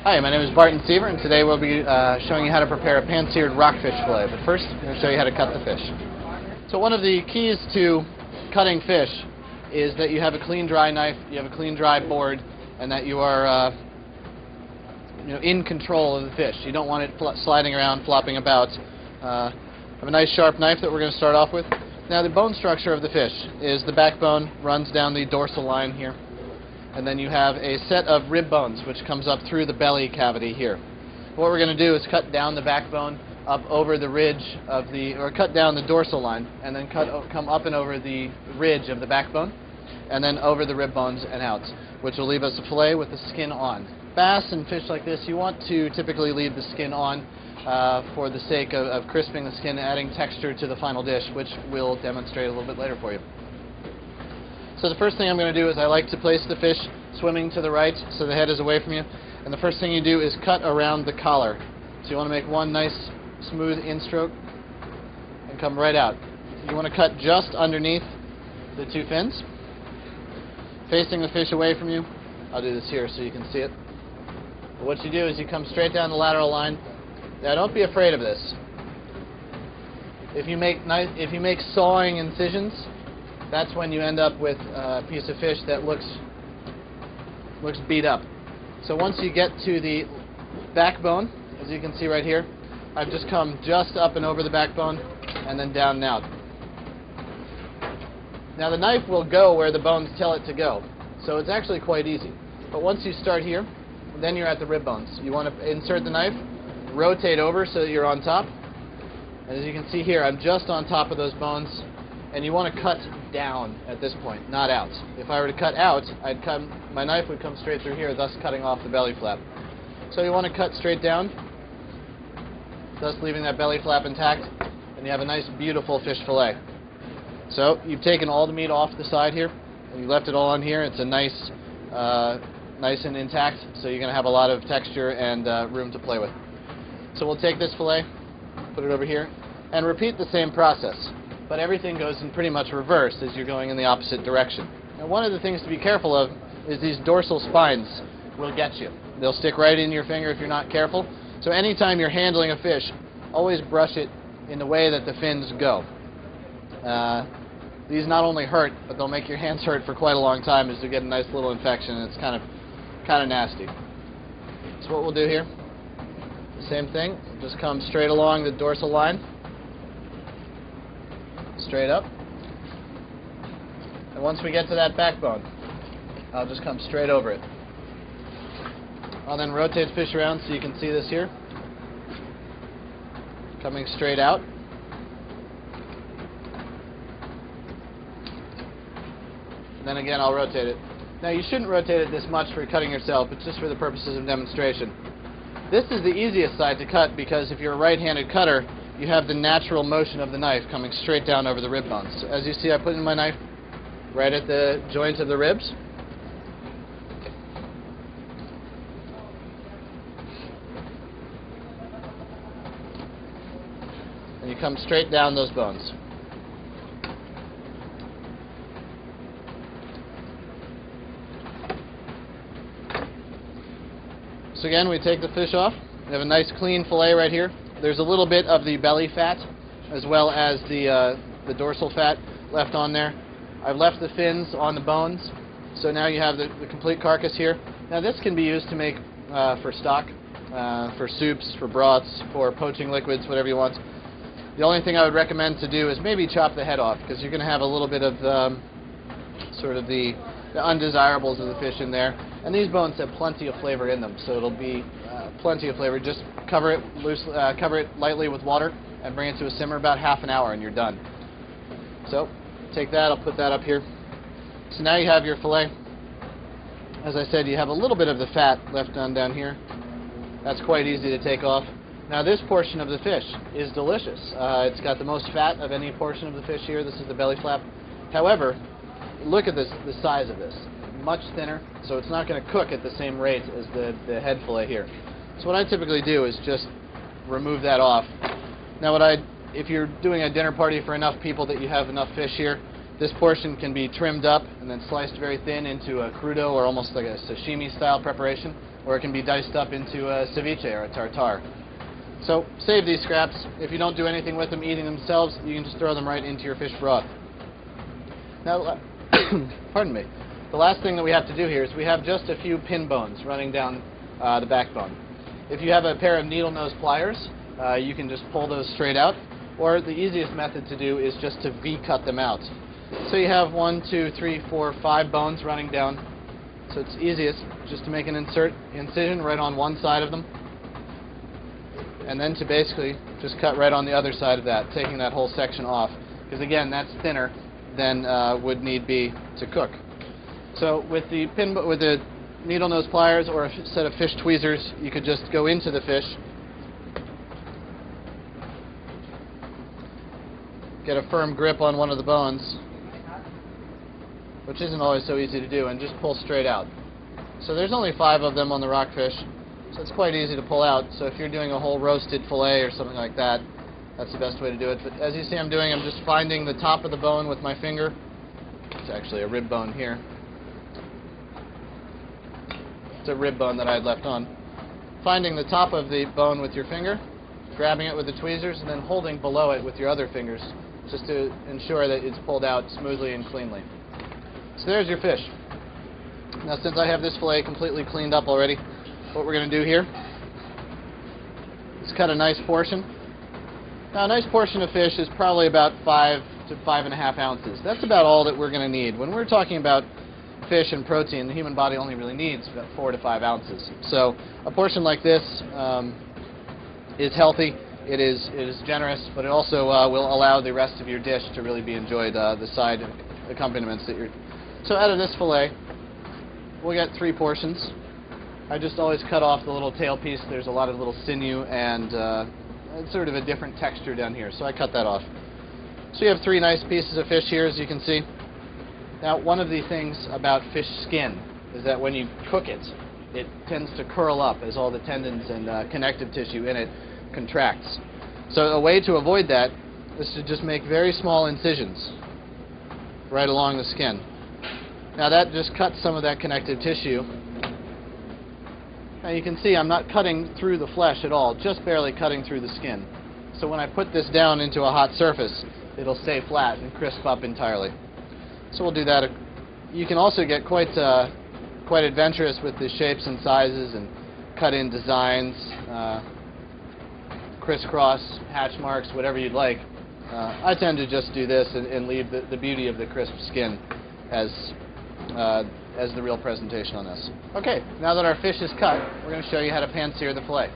Hi, my name is Barton Seaver, and today we'll be showing you how to prepare a pan-seared rockfish fillet. But first, I'm going to show you how to cut the fish. So one of the keys to cutting fish is that you have a clean, dry knife, you have a clean, dry board, and that you are in control of the fish. You don't want it sliding around, flopping about. I have a nice sharp knife that we're going to start off with. Now, the bone structure of the fish is the backbone runs down the dorsal line here. And then you have a set of rib bones which comes up through the belly cavity here. What we're going to do is cut down the backbone up over the ridge of or cut down the dorsal line, and then come up and over the ridge of the backbone, and then over the rib bones and out, which will leave us a fillet with the skin on. Bass and fish like this, you want to typically leave the skin on for the sake of crisping the skin and adding texture to the final dish, which we'll demonstrate a little bit later for you. So the first thing I'm going to do is I like to place the fish swimming to the right so the head is away from you. And the first thing you do is cut around the collar. So you want to make one nice smooth in-stroke and come right out. You want to cut just underneath the two fins, facing the fish away from you. I'll do this here so you can see it. But what you do is you come straight down the lateral line. Now don't be afraid of this. If you make sawing incisions, that's when you end up with a piece of fish that looks beat up. So once you get to the backbone, as you can see right here, I've just come just up and over the backbone and then down and out. Now the knife will go where the bones tell it to go, so it's actually quite easy. But once you start here, then you're at the rib bones. You want to insert the knife, rotate over so that you're on top. And as you can see here, I'm just on top of those bones. And you want to cut down at this point, not out. If I were to cut out, my knife would come straight through here, thus cutting off the belly flap. So you want to cut straight down, thus leaving that belly flap intact, and you have a nice, beautiful fish fillet. So you've taken all the meat off the side here, and you left it all on here. It's a nice and intact, so you're going to have a lot of texture and room to play with. So we'll take this fillet, put it over here, and repeat the same process. But everything goes in pretty much reverse as you're going in the opposite direction. Now, one of the things to be careful of is these dorsal spines will get you. They'll stick right in your finger if you're not careful. So anytime you're handling a fish, always brush it in the way that the fins go. These not only hurt, but they'll make your hands hurt for quite a long time as you get a nice little infection, and it's kind of nasty. So what we'll do here, the same thing, just come straight along the dorsal line. Straight up. And once we get to that backbone, I'll just come straight over it. I'll then rotate the fish around so you can see this here. Coming straight out. And then again, I'll rotate it. Now, you shouldn't rotate it this much for cutting yourself, but just for the purposes of demonstration. This is the easiest side to cut because if you're a right-handed cutter, you have the natural motion of the knife coming straight down over the rib bones. So as you see, I put in my knife right at the joint of the ribs. And you come straight down those bones. So again, we take the fish off. We have a nice clean fillet right here. There's a little bit of the belly fat as well as the dorsal fat left on there. I've left the fins on the bones, so now you have the complete carcass here. Now this can be used to make for stock, for soups, for broths, for poaching liquids, whatever you want. The only thing I would recommend to do is maybe chop the head off, because you're going to have a little bit of sort of the undesirables of the fish in there. And these bones have plenty of flavor in them, so it'll be plenty of flavor. Just cover it lightly with water and bring it to a simmer about half an hour and you're done. So take that, I'll put that up here. So now you have your fillet. As I said, you have a little bit of the fat left down here. That's quite easy to take off. Now this portion of the fish is delicious. It's got the most fat of any portion of the fish here. This is the belly flap. However, look at the size of this. Much thinner, so it's not going to cook at the same rate as the head fillet here. So what I typically do is just remove that off. Now if you're doing a dinner party for enough people that you have enough fish here, This portion can be trimmed up and then sliced very thin into a crudo or almost like a sashimi style preparation, or it can be diced up into a ceviche or a tartare. So save these scraps. If you don't do anything with them eating themselves, you can just throw them right into your fish broth. Now, pardon me. The last thing that we have to do here is we have just a few pin bones running down the backbone. If you have a pair of needle nose pliers, you can just pull those straight out, or the easiest method to do is just to V-cut them out. So you have 1, 2, 3, 4, 5 bones running down. So it's easiest just to make an incision right on one side of them, and then to basically just cut right on the other side of that, taking that whole section off, because again, that's thinner than would need be to cook. So with the needle nose pliers or a set of fish tweezers, you could just go into the fish, get a firm grip on one of the bones, which isn't always so easy to do, and just pull straight out. So there's only 5 of them on the rockfish, so it's quite easy to pull out. So if you're doing a whole roasted fillet or something like that, that's the best way to do it. But as you see I'm doing, I'm just finding the top of the bone with my finger. It's actually a rib bone here. It's a rib bone that I had left on. Finding the top of the bone with your finger, grabbing it with the tweezers, and then holding below it with your other fingers, just to ensure that it's pulled out smoothly and cleanly. So there's your fish. Now, since I have this fillet completely cleaned up already, what we're going to do here is cut a nice portion. Now, a nice portion of fish is probably about 5 to 5.5 ounces. That's about all that we're going to need. When we're talking about fish and protein, the human body only really needs about 4 to 5 ounces. So a portion like this is healthy. It is generous, but it also will allow the rest of your dish to really be enjoyed, the side accompaniments that you're... So out of this fillet, we'll get 3 portions. I just always cut off the little tail piece. There's a lot of little sinew and it's sort of a different texture down here, so I cut that off. So you have 3 nice pieces of fish here, as you can see. Now, one of the things about fish skin is that when you cook it, it tends to curl up as all the tendons and connective tissue in it contracts. So a way to avoid that is to just make very small incisions right along the skin. Now that just cuts some of that connective tissue. Now you can see I'm not cutting through the flesh at all, just barely cutting through the skin. So when I put this down into a hot surface, it'll stay flat and crisp up entirely. So we'll do that. You can also get quite adventurous with the shapes and sizes and cut in designs, crisscross, hatch marks, whatever you'd like. I tend to just do this and leave the beauty of the crisp skin as the real presentation on this. Okay, now that our fish is cut, we're going to show you how to pan-sear the fillet.